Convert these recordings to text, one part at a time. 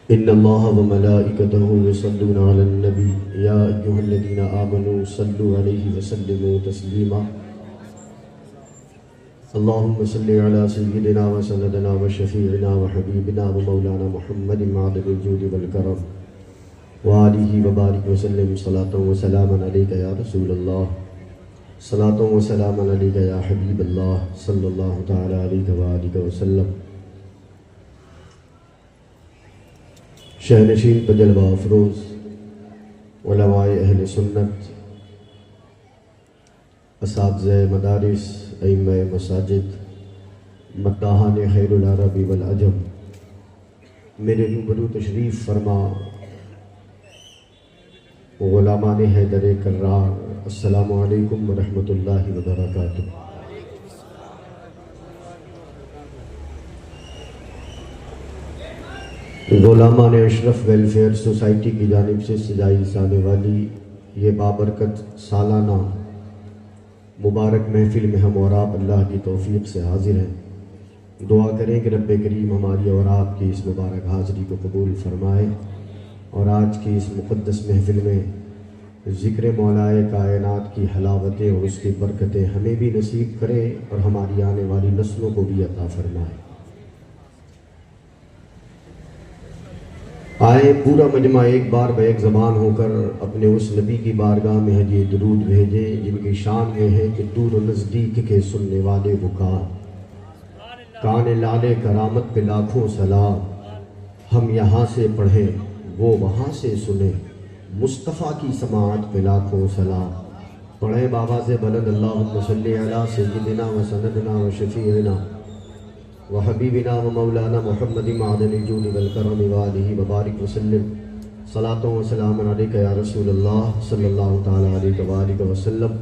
ان اللہ وملائکتہ یصلون علی النبی یا ایھا الذین آمنوا صلوا علیہ وسلموا تسلیما اللہم صلی علی سیدنا وسندنا وشفیعنا وحبیبنا ومولانا محمد معدن الجود والکرم وآلہ وبارک وسلم صلاۃ وسلاما علیک یا رسول اللہ صلاۃ وسلاما علیک یا حبیب اللہ صلی اللہ تعالی علیہ وآلہ وسلم۔ شہنشین پر جلوہ افروز علماء اہل سنت، اساتذہ مدارس، ائمہ مساجد، مداحان خیر العرب والعجم، میرے روبرو تشریف فرما غلامان حیدر کرار، السلام علیکم ورحمۃ اللہ وبرکاتہ۔ غلامان اشرف ویلفیئر سوسائٹی کی جانب سے سجائی جانے والی یہ بابرکت سالانہ مبارک محفل میں ہم اور آپ اللہ کی توفیق سے حاضر ہیں۔ دعا کریں کہ رب کریم ہماری اور آپ کی اس مبارک حاضری کو قبول فرمائے اور آج کی اس مقدس محفل میں ذکر مولائے کائنات کی حلاوتیں اور اس کی برکتیں ہمیں بھی نصیب کرے اور ہماری آنے والی نسلوں کو بھی عطا فرمائے۔ آئے پورا مجمع ایک بار بیک زبان ہو کر اپنے اس نبی کی بارگاہ میں یہ درود بھیجے جن کی شان یہ ہے کہ دور و نزدیک کے سننے والے بکار، کان لالے کرامت پہ لاکھوں سلام، ہم یہاں سے پڑھیں وہ وہاں سے سنیں، مصطفیٰ کی سماعت پہ لاکھوں سلام۔ پڑھیں بابا سے بلند اللہم صلی علی سیدنا و سندنا و شفیعنا وحبیبنا ومولانا محمد معدن الجود والکرم وآلہ وبارک وسلم صلاۃ و سلام علیک یا رسول اللہ صلی اللہ تعالی علیہ وآلہ وسلم۔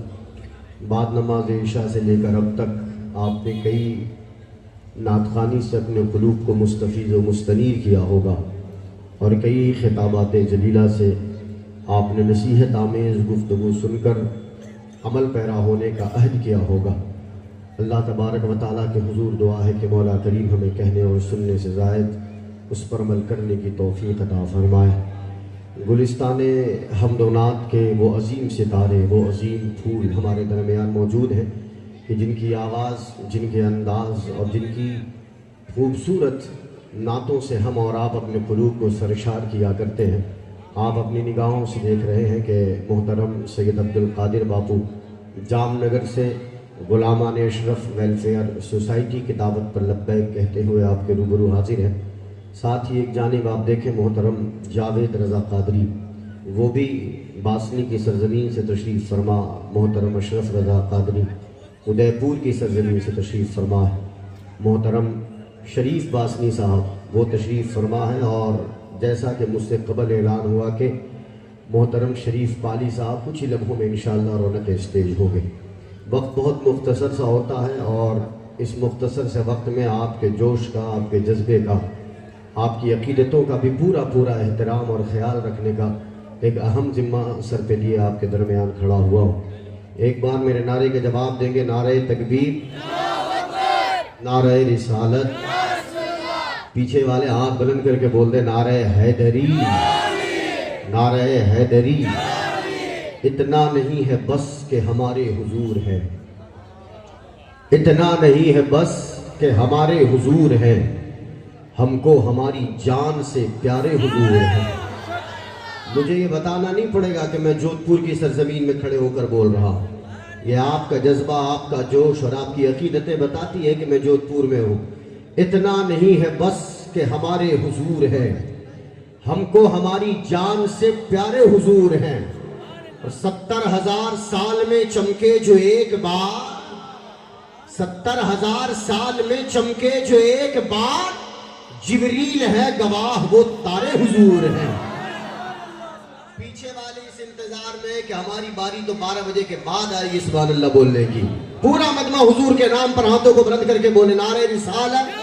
بعد نماز عشاء سے لے کر اب تک آپ نے کئی نعت خوانی سے اپنے قلوب کو مستفیض و مستنیر کیا ہوگا اور کئی خطابات جلیلہ سے آپ نے نصیحت آمیز گفتگو سن کر عمل پیرا ہونے کا عہد کیا ہوگا۔ اللہ تبارک و تعالیٰ کے حضور دعا ہے کہ مولا کریم ہمیں کہنے اور سننے سے زائد اس پر عمل کرنے کی توفیق عطا فرمائے۔ گلستان حمد و نعت کے وہ عظیم ستارے، وہ عظیم پھول ہمارے درمیان موجود ہیں کہ جن کی آواز، جن کے انداز اور جن کی خوبصورت نعتوں سے ہم اور آپ اپنے قلوب کو سرشار کیا کرتے ہیں۔ آپ اپنی نگاہوں سے دیکھ رہے ہیں کہ محترم سید عبدالقادر باپو جام نگر سے غلامان اشرف ویلفیئر سوسائٹی کی دعوت پر لبیک کہتے ہوئے آپ کے روبرو حاضر ہیں۔ ساتھ ہی ایک جانب آپ دیکھیں محترم جاوید رضا قادری، وہ بھی باسنی کی سرزمین سے تشریف فرما، محترم اشرف رضا قادری ادے پور کی سرزمین سے تشریف فرما ہے، محترم شریف باسنی صاحب وہ تشریف فرما ہے، اور جیسا کہ مجھ سے قبل اعلان ہوا کہ محترم شریف پالی صاحب کچھ ہی لمحوں میں انشاءاللہ رونق اسٹیج ہو گئے۔ وقت بہت مختصر سا ہوتا ہے اور اس مختصر سے وقت میں آپ کے جوش کا، آپ کے جذبے کا، آپ کی عقیدتوں کا بھی پورا احترام اور خیال رکھنے کا ایک اہم ذمہ سر پہ لیے آپ کے درمیان کھڑا ہوا ہوں۔ ایک بار میرے نعرے کے جواب دیں گے، نعرہ تکبیر، نعرہ رسالت، پیچھے والے ہاتھ بلند کر کے بول دیں نعرہ حیدری، نعرہ حیدری۔ اتنا نہیں ہے بس کہ ہمارے حضور ہیں، اتنا نہیں ہے بس کہ ہمارے حضور ہیں، ہم کو ہماری جان سے پیارے حضور ہیں۔ مجھے یہ بتانا نہیں پڑے گا کہ میں جودھ پور کی سرزمین میں کھڑے ہو کر بول رہا ہوں، یہ آپ کا جذبہ، آپ کا جوش اور آپ کی عقیدتیں بتاتی ہے کہ میں جودھ پور میں ہوں۔ اتنا نہیں ہے بس کہ ہمارے حضور ہیں، ہم کو ہماری جان سے پیارے حضور ہیں۔ 70,000 سال میں چمکے جو ایک بار، 70,000 سال میں چمکے جو ایک بار، جبریل ہے گواہ وہ تارے حضور ہیں۔ پیچھے والی اس انتظار میں کہ ہماری باری تو 12 بجے کے بعد آئے گی سبحان اللہ بولنے کی۔ پورا مجمع حضور کے نام پر ہاتھوں کو بلند کر کے بولے نعرہ رسالت،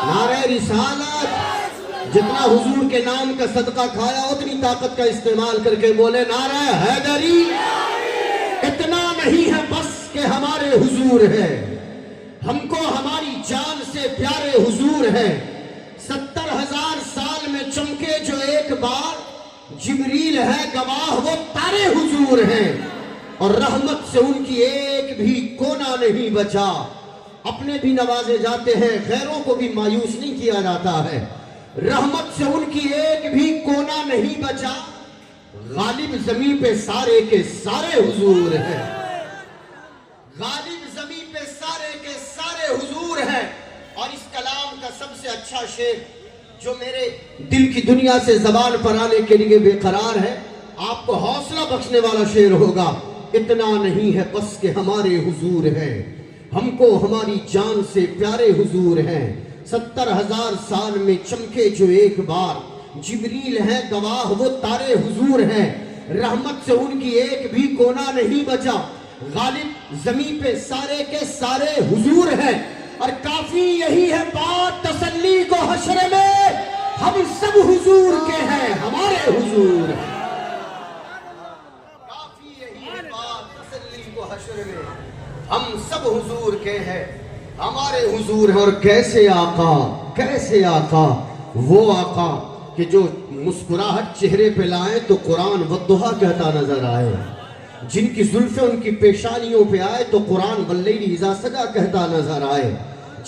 نعرہ رسالت۔ جتنا حضور کے نام کا صدقہ کھایا اتنی طاقت کا استعمال کر کے بولے نعرہ حیدری۔ اتنا نہیں ہے بس کہ ہمارے حضور ہیں، ہم کو ہماری جان سے پیارے حضور ہیں۔ 70,000 سال میں بار جبریل ہے گواہ وہ تارے حضور ہیں، اور رحمت سے ان کی ایک بھی کونا نہیں بچا۔ اپنے بھی نوازے جاتے ہیں، غیروں کو بھی مایوس نہیں کیا جاتا ہے۔ رحمت سے ان کی ایک بھی کونا نہیں بچا، غالب زمین پہ سارے کے سارے حضور ہیں، غالب زمین پہ سارے کے سارے حضور ہیں۔ اور اس کلام کا سب سے اچھا شعر جو میرے دل کی دنیا سے زبان پر آنے کے لیے بے قرار ہے، آپ کو حوصلہ بخشنے والا شعر ہوگا۔ اتنا نہیں ہے بس کہ ہمارے حضور ہیں، ہم کو ہماری جان سے پیارے حضور ہیں۔ 70,000 سال میں چمکے جو ایک بار، جبریل ہے گواہ وہ تارے حضور ہیں، رحمت سے ان کی ایک بھی کونا نہیں بچا، غالب زمین پہ سارے کے سارے حضور ہیں۔ اور کافی یہی ہے بات تسلی کو حشر میں، ہم سب حضور کے ہیں، ہمارے حضور ہیں۔ کافی یہی ہے بات تسلی کو حشر میں، ہم سب حضور کے ہیں، ہمارے حضور ہیں۔ اور کیسے آقا، کیسے آقا، وہ آقا کہ جو مسکراہٹ چہرے پہ لائیں تو قرآن والضحیٰ کہتا نظر آئے، جن کی زلفیں ان کی پیشانیوں پہ آئے تو قرآن واللیل اذا سجا کہتا نظر آئے،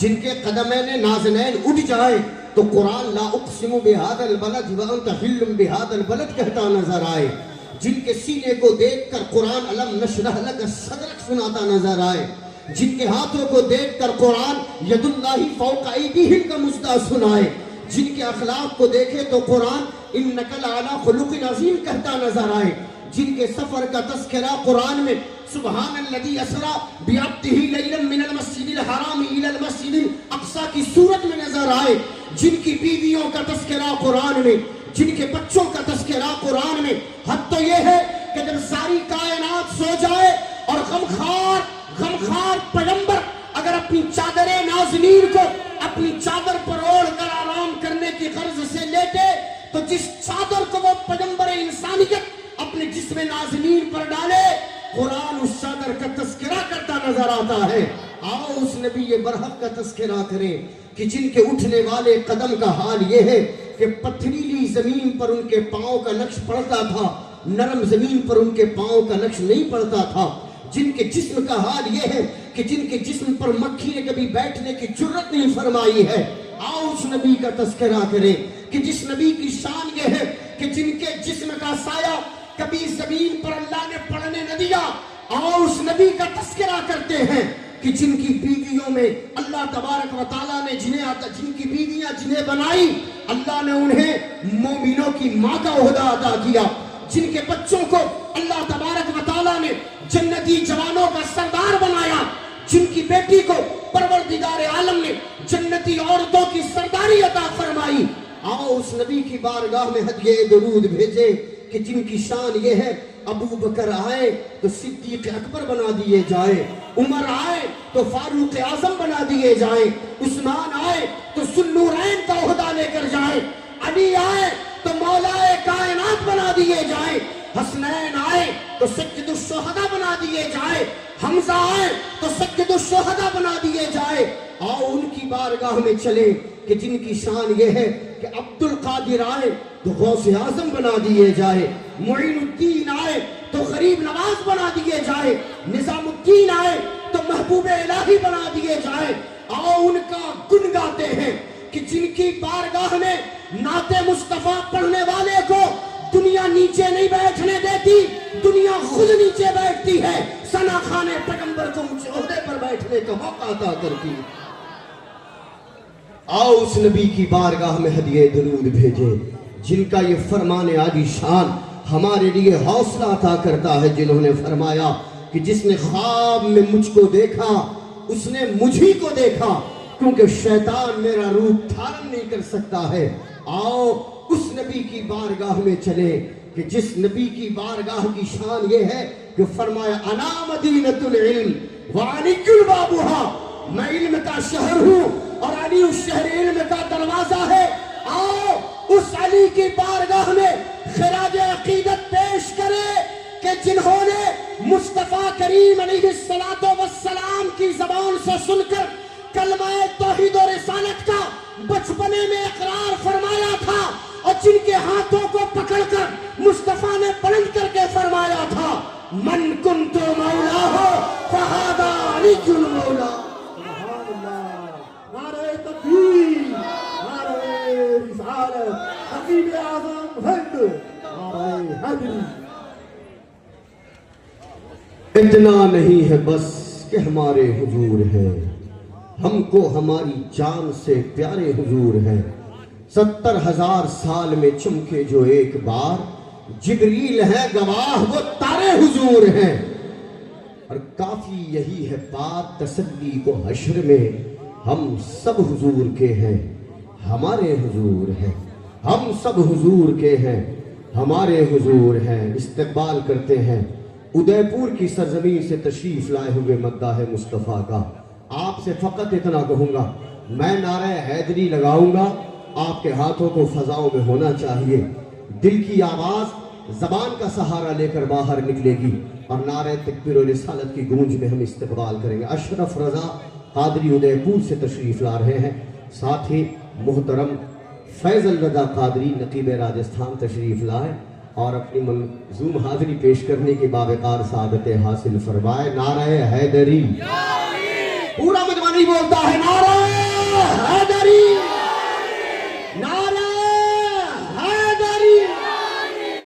جن کے قدمین نازنین اٹھ جائیں تو قرآن لا اقسم بہذا البلد وانت حل بہذا البلد کہتا نظر آئے، جن کے سینے کو دیکھ کر قرآن الم نشرح لک صدرک سناتا نظر آئے، جن کے ہاتھوں کو دیکھ کر قرآن ید اللہ فوق ایدیہم کا مژدہ سنائے، جن کے اخلاق کو دیکھے تو قرآن انک لعلی خلق عظیم کہتا نظر آئے، جن کے سفر کا تذکرہ قرآن میں سبحان الذی اسری بعبدہ لیلا من المسجد الحرام الی المسجد الاقصی کی صورت میں نظر آئے، جن کی بیویوں کا تذکرہ قرآن میں، جن کے بچوں کا تذکرہ قرآن میں۔ حد تو یہ ہے کہ جب ساری کائنات سو جائے اور غمخوار پیغمبر اگر اپنی چادر نازنین کو اپنی چادر پر اوڑھ کر آرام کرنے کی غرض سے لیتے تو جس چادر کو وہ پیغمبر انسانیت اپنے جسم نازنین پر ڈالے، قرآن اس چادر کا تذکرہ کرتا نظر آتا ہے۔ آؤ اس نبی برحق کا تذکرہ کریں کہ جن کے اٹھنے والے قدم کا حال یہ ہے کہ پتھریلی زمین پر ان کے پاؤں کا نقش پڑتا تھا، نرم زمین پر ان کے پاؤں کا نقش نہیں پڑتا تھا، جن کے جسم کا حال یہ ہے کہ جن کے جسم پر مکھی نے کبھی بیٹھنے کی جرت نہیں فرمائی ہے۔ آؤ اس نبی کا تذکرہ کریں کہ جس نبی کی شان یہ ہے کہ جن کے جسم کا سایہ کبھی زمین پر اللہ نے پڑنے نہ دیا۔ آؤ اس نبی کا تذکرہ کرتے ہیں کہ جن کی بیویوں میں اللہ تبارک و تعالیٰ نے جن کی بیویاں جنہیں بنائی، اللہ نے انہیں مومنوں کی ماں کا عہدہ عطا کیا، جن کے بچوں کو اللہ تبارک و تعالیٰ نے جنتی جوانوں کا سردار بنایا، جن کی بیٹی کو پروردگار عالم نے جنتی عورتوں کی سرداری عطا فرمائی۔ آؤ اس نبی کی بارگاہ میں ہدیہ درود بھیجے کہ جن کی شان یہ ہے ابو بکر آئے تو صدیق اکبر بنا دیے جائے، عمر آئے تو فاروق اعظم بنا دیے جائیں، عثمان آئے تو ذوالنورین کا عہدہ لے کر جائیں، علی آئے تو مولا کائنات بنا دیے جائیں، حسنین آئے تو سید الشہداء بنا دیے جائیں، حمزہ آئے تو سید الشہداء بنا دیے جائیں۔ آؤ ان کی بارگاہ میں چلیں کہ جن کی شان یہ ہے کہ عبد القادر آئے تو غوث اعظم بنا دیے جائے، معین الدین آئے تو غریب نواز بنا دیے جائے، نظام الدین آئے تو محبوب الہی بنا دیے جائے۔ آؤ ان کا گن گاتے ہیں کہ جن کی بارگاہ میں نعت مصطفیٰ پڑھنے والے کو دنیا نیچے نہیں بیٹھنے دیتی، دنیا خود نیچے بیٹھتی ہے، ثنا خان پیغمبر کو اونچے عہدے پر بیٹھنے کا موقع عطا کرتی ہے۔ آؤ اس نبی کی بارگاہ میں ہدیہ درود بھیجے جن کا یہ فرمان عالی شان ہمارے لیے حوصلہ عطا کرتا ہے، جنہوں نے فرمایا کہ جس نے خواب میں مجھ کو دیکھا اس نے مجھی کو دیکھا، کیونکہ شیطان میرا روپ دھارن نہیں کر سکتا ہے۔ آؤ اس نبی کی بارگاہ میں چلے کہ جس نبی کی بارگاہ کی شان یہ ہے کہ فرمایا انا مدینۃ العلم وعلی بابها، میں علم کا شہر ہوں اور علی اس شہر علم کا دروازہ ہے۔ آؤ اس علی کی بارگاہ میں خراج عقیدت پیش کرے کہ جنہوں نے مصطفیٰ کریم علیہ السلام کی زبان سے سن کر کلمہ توحید و رسالت کا بچپنے میں اقرار فرمایا تھا، اور جن کے ہاتھوں کو من کنت مولا ہو فہذا علی المولا. سبحان اللہ. نعرہ تکبیر، نعرہ رسالت، خطیب اعظم ہند، نعرہ حیدری. اتنا نہیں ہے بس کہ ہمارے حضور ہیں، ہم کو ہماری جان سے پیارے حضور ہیں. 70,000 سال میں چمکے جو ایک بار، جبریل ہے گواہ وہ تارے حضور ہیں. اور کافی یہی ہے بات تسلی کو حشر میں، ہم سب حضور کے ہیں ہمارے حضور ہیں. ہم سب حضور کے ہیں ہمارے حضور ہیں. استقبال کرتے ہیں ادے پور کی سرزمین سے تشریف لائے ہوئے مداح مصطفیٰ کا. آپ سے فقط اتنا کہوں گا، میں نعرہ حیدری لگاؤں گا، آپ کے ہاتھوں کو فضاؤں میں ہونا چاہیے. دل کی آواز زبان کا سہارا لے کر باہر نکلے گی اور نعرہ تکبیر و رسالت کی گونج میں ہم استقبال کریں گے. اشرف رضا قادری ادے پور سے تشریف لا رہے ہیں. ساتھ ہی محترم فیض الرضا قادری نقیب راجستھان تشریف لائے اور اپنی منظوم حاضری پیش کرنے کی باوقار سعادت حاصل فرمائے. نعرہ حیدری. پورا مجمع نہیں بولتا ہے نعرہ